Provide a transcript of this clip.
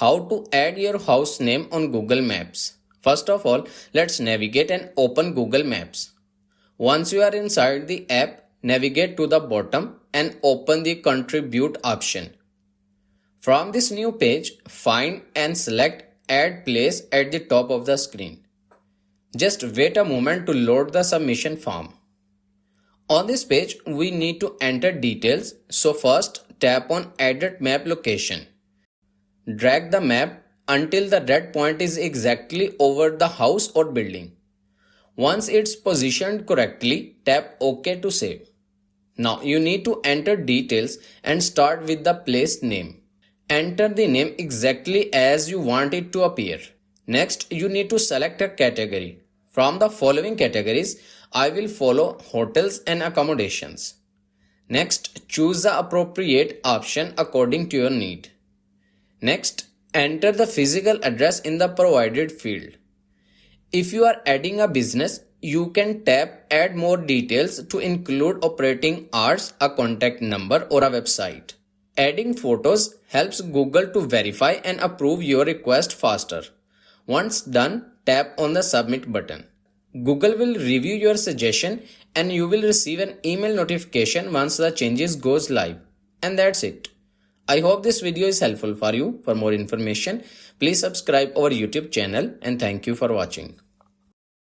How to add your house name on Google Maps. First of all, let's navigate and open Google Maps. Once you are inside the app, navigate to the bottom and open the contribute option. From this new page, find and select add place at the top of the screen. Just wait a moment to load the submission form. On this page, we need to enter details, so first tap on Edit Map Location. Drag the map until the red point is exactly over the house or building. Once it's positioned correctly, tap OK to save. Now you need to enter details and start with the place name. Enter the name exactly as you want it to appear. Next, you need to select a category. From the following categories, I will follow hotels and accommodations. Next, choose the appropriate option according to your need. Next, enter the physical address in the provided field. If you are adding a business, you can tap Add More Details to include operating hours, a contact number, or a website. Adding photos helps Google to verify and approve your request faster. Once done, tap on the Submit button. Google will review your suggestion and you will receive an email notification once the changes goes live. And that's it. I hope this video is helpful for you. For more information, please subscribe our YouTube channel and thank you for watching.